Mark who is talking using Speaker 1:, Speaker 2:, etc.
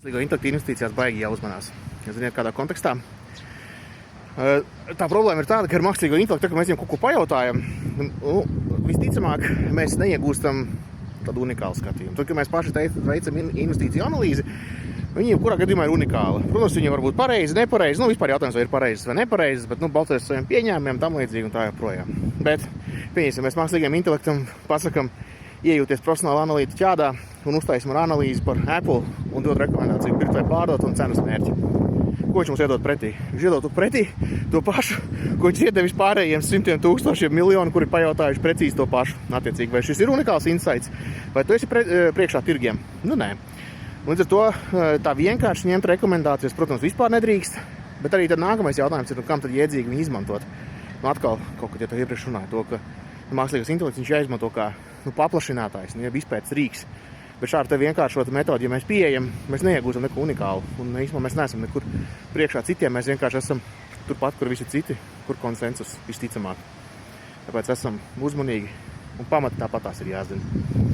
Speaker 1: Mākslīgo intelektu investīcijās baigi jāuzmanās. Jūs zināt, kādā kontekstā? Tā problēma ir tāda, ka ar mākslīgo intelektu, kad mēs viņam kaut ko pajautājam, visticamāk, mēs neiegūstam tādu unikālu skatījumu. Tad, kad mēs paši veicam investīciju analīzi, viņi jebkurā gadījumā ir unikāli. Protams, viņi var būt pareizi, nepareizi, vispār jautājums, vai ir pareizes vai nepareizes, bet, balstoties uz saviem pieņēmumiem, tam līdzīgi un tā joprojām. Bet, pieņemsim, mēs mākslīgiem intelektam pasakam, iejūties profesionāli analīti ķādā un uztaisim ar analīzi par Apple un dod rekomendāciju pirkt vai pārdot un cenas mērķi. Ko viņš mums iedod pretī? Viņš iedod pretī to pašu, ko viņš iedevis pārējiem simtiem tūkstošiem miljonu, kuri pajautājuši precīzi to pašu. Attiecīgi, vai šis ir unikāls insights, vai tu esi priekšā tirgiem? Nē. Līdz ar to tā vienkārši ņemt rekomendācijas, protams, vispār nedrīkst, bet arī tad nākamais jautājums ir, kam tad jēdzīgi viņu izmantot. Atkal, kaut kad, ja tev iepriekš runāja to, ka mākslīgais intelekts viņš jāizmanto kā paplašinātājs, jeb izpētes rīks. Bet šādu te vienkāršotu metodi, ja mēs pieejam, mēs neiegūstam neko unikālu. Un īstenībā mēs neesam nekur priekšā citiem, mēs vienkārši esam turpat, kur visi citi, kur konsensus visticamāk. Tāpēc esam uzmanīgi un pamati tāpat tās ir jāzina.